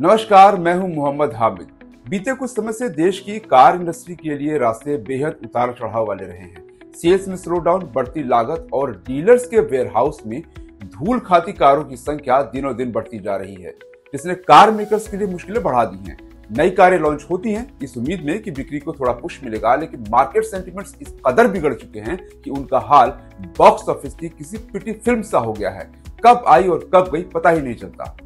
नमस्कार, मैं हूं मोहम्मद हामिद। बीते कुछ समय से देश की कार इंडस्ट्री के लिए रास्ते बेहद उतार चढ़ाव वाले रहे हैं। सेल्स में स्लो डाउन, बढ़ती लागत और डीलर्स के वेयरहाउस में धूल खाती कारों की संख्या दिनों दिन बढ़ती जा रही है, जिसने कार मेकर्स के लिए मुश्किलें बढ़ा दी हैं। नई कारें लॉन्च होती हैं इस उम्मीद में कि बिक्री को थोड़ा पुश मिलेगा, लेकिन मार्केट सेंटिमेंट्स इस कदर बिगड़ चुके हैं कि उनका हाल बॉक्स ऑफिस की किसी पिटी फिल्म सा हो गया है। कब आई और कब गई पता ही नहीं चलता।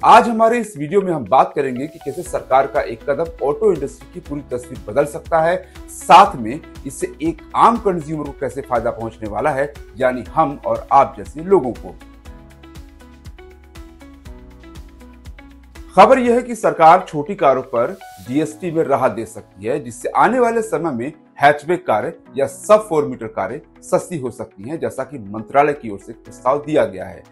आज हमारे इस वीडियो में हम बात करेंगे कि कैसे सरकार का एक कदम ऑटो इंडस्ट्री की पूरी तस्वीर बदल सकता है, साथ में इससे एक आम कंज्यूमर को कैसे फायदा पहुंचने वाला है, यानी हम और आप जैसे लोगों को। खबर यह है कि सरकार छोटी कारों पर जीएसटी में राहत दे सकती है, जिससे आने वाले समय में हैचबैक कारें या सब 4 मीटर कारें सस्ती हो सकती हैं, जैसा कि मंत्रालय की ओर से प्रस्ताव दिया गया है,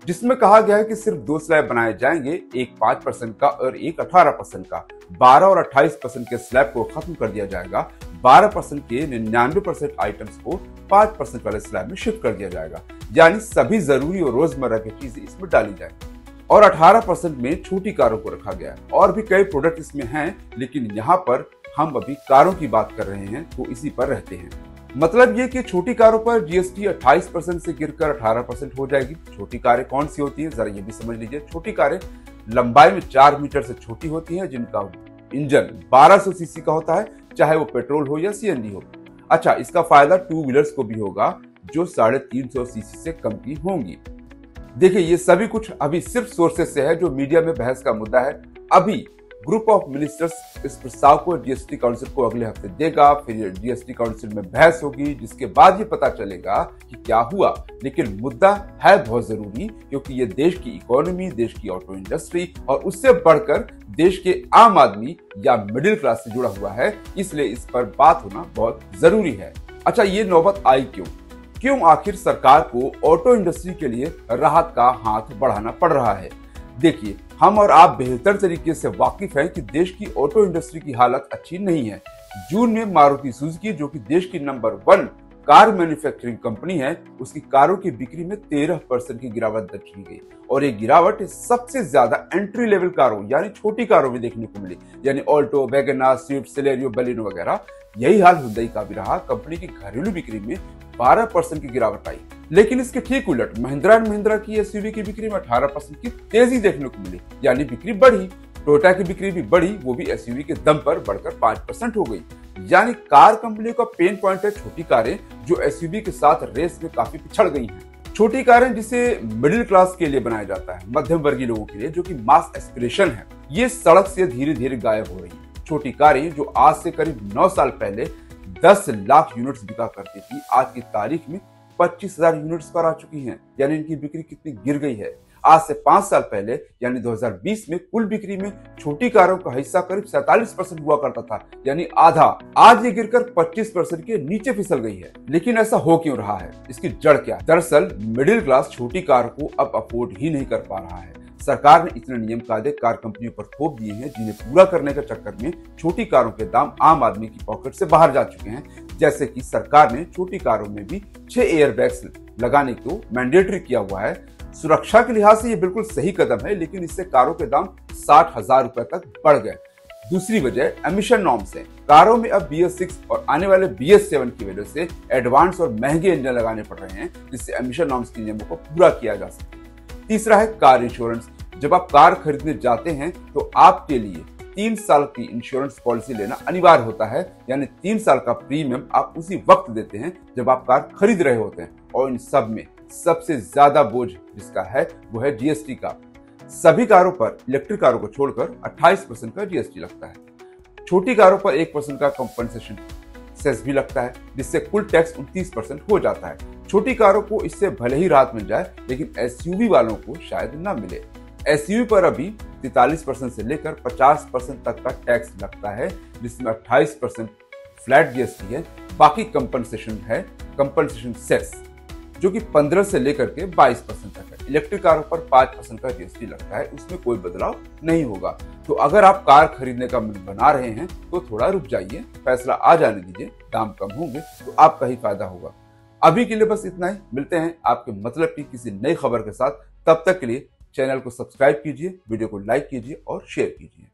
जिसमें कहा गया है कि सिर्फ 2 स्लैब बनाए जाएंगे, एक 5% का और एक 18% का। 12 और 28% के स्लैब को खत्म कर दिया जाएगा। 12% के 99% आइटम्स को 5% वाले स्लैब में शिफ्ट कर दिया जाएगा, यानी सभी जरूरी और रोजमर्रा की चीजें इसमें डाली जाएंगी। और 18% में छोटी कारों को रखा गया है। और भी कई प्रोडक्ट इसमें हैं, लेकिन यहाँ पर हम अभी कारों की बात कर रहे हैं तो इसी पर रहते हैं। मतलब ये कि छोटी कारों पर जीएसटी 28% से गिरकर 18% हो जाएगी। छोटी कारें कौन सी होती हैं, जरा ये भी समझ लीजिए। छोटी कारें लंबाई में 4 मीटर से छोटी होती हैं, जिनका इंजन 1200 सीसी का होता है, चाहे वो पेट्रोल हो या सीएनजी हो। अच्छा, इसका फायदा 2 व्हीलर्स को भी होगा जो 350 सीसी से कम की होंगी। देखिए, ये सभी कुछ अभी सिर्फ सोर्सेस से है जो मीडिया में बहस का मुद्दा है। अभी ग्रुप ऑफ मिनिस्टर्स इस प्रस्ताव को जीएसटी काउंसिल को अगले हफ्ते देगा, फिर जीएसटी काउंसिल में बहस होगी, जिसके बाद ये पता चलेगा कि क्या हुआ। लेकिन मुद्दा है बहुत जरूरी, क्योंकि ये देश की इकोनॉमी, देश की ऑटो इंडस्ट्री और उससे बढ़कर देश के आम आदमी या मिडिल क्लास से जुड़ा हुआ है, इसलिए इस पर बात होना बहुत जरूरी है। अच्छा, ये नौबत आई क्यों आखिर सरकार को ऑटो इंडस्ट्री के लिए राहत का हाथ बढ़ाना पड़ रहा है? देखिए, हम और आप बेहतर तरीके से वाकिफ हैं कि देश की ऑटो इंडस्ट्री की हालत अच्छी नहीं है। जून में मारुति सुजुकी, जो कि देश की नंबर 1 कार मैन्युफैक्चरिंग कंपनी है, उसकी कारों की बिक्री में 13% की गिरावट दर्ज की गई। और ये गिरावट सबसे ज्यादा एंट्री लेवल कारों यानी छोटी कारों में देखने को मिली, यानी Alto, WagonR, Swift, Celerio, Baleno वगैरह। यही हाल हुंडई का भी रहा। कंपनी की घरेलू बिक्री में 12% की गिरावट आई। लेकिन इसके ठीक उलट महिंद्रा एंड महिंद्रा की एसयूवी की बिक्री में 18% की तेजी देखने को मिली, यानी बिक्री बढ़ी। टोयोटा की बिक्री भी बढ़ी, वो भी एसयूवी के दम पर बढ़कर 5% हो गई। यानी कार कंपनियों का पेन पॉइंट है छोटी कारें, जो एसयूवी के साथ रेस में काफी पिछड़ गई हैं। छोटी कारें जिसे मिडिल क्लास के लिए बनाया जाता है, मध्यम वर्गीय लोगों के लिए, जो कि मास एस्पिरेशन है, ये सड़क से धीरे धीरे गायब हो रही है। छोटी कारें जो आज से करीब 9 साल पहले 10 लाख यूनिट्स बिका करती थी, आज की तारीख में 25,000 यूनिट्स पर आ चुकी हैं, यानी इनकी बिक्री कितनी गिर गई है। आज से 5 साल पहले यानी 2020 में कुल बिक्री में छोटी कारों का हिस्सा करीब 47% हुआ करता था, यानी आधा। आज ये गिरकर 25% के नीचे फिसल गई है। लेकिन ऐसा हो क्यों रहा है? इसकी जड़ क्या है? दरअसल मिडिल क्लास छोटी कार को अब अफोर्ड ही नहीं कर पा रहा है। सरकार ने इतने नियम कायदे कार कंपनियों पर थोप दिए हैं, जिन्हें पूरा करने के चक्कर में छोटी कारों के दाम आम आदमी की पॉकेट से बाहर जा चुके हैं। जैसे कि सरकार ने छोटी कारों में भी 6 एयरबैग्स लगाने को मैंडेटरी किया हुआ है। सुरक्षा के लिहाज से ये बिल्कुल सही कदम है, लेकिन इससे कारों के दाम 60,000 रुपए तक बढ़ गए। दूसरी वजह एमिशन नॉर्म्स है। कारों में अब BS6 और आने वाले BS7 की वजह से एडवांस और महंगे इंजन लगाने पड़ रहे हैं, जिससे एमिशन नॉर्म्स के नियमों को पूरा किया जा सके। तीसरा है कार इंश्योरेंस। जब आप कार खरीदने जाते हैं तो आपके लिए 3 साल की इंश्योरेंस पॉलिसी लेना अनिवार्य होता है, यानी 3 साल का प्रीमियम आप उसी वक्त देते हैं जब आप कार खरीद रहे होते हैं। और इन सब में सबसे ज्यादा बोझ जिसका है वो है जीएसटी का। सभी कारों पर, इलेक्ट्रिक कारों को छोड़कर, 28% का जीएसटी लगता है। छोटी कारों पर 1% का कंपनसेशन सेस भी लगता है, जिससे कुल टैक्स 29% हो जाता है। छोटी कारों को इससे भले ही राहत मिल जाए, लेकिन एसयूवी वालों को शायद न मिले। एसयूवी पर अभी 43% से लेकर 50% तक का टैक्स लगता है, जिसमें 28% फ्लैट जीएसटी है, बाकी कंपनसेशन है, कंपनसेशन सेस, जो कि 15 से लेकर के 22% तक है। इलेक्ट्रिक कारों पर 5% का जीएसटी लगता है, उसमें कोई बदलाव नहीं होगा। तो अगर आप कार खरीदने का मन बना रहे हैं तो थोड़ा रुक जाइए, फैसला आ जाने दीजिए, दाम कम होंगे तो आपका ही फायदा होगा। अभी के लिए बस इतना ही। मिलते हैं आपके मतलब की किसी नई खबर के साथ, तब तक के लिए चैनल को सब्सक्राइब कीजिए, वीडियो को लाइक कीजिए और शेयर कीजिए।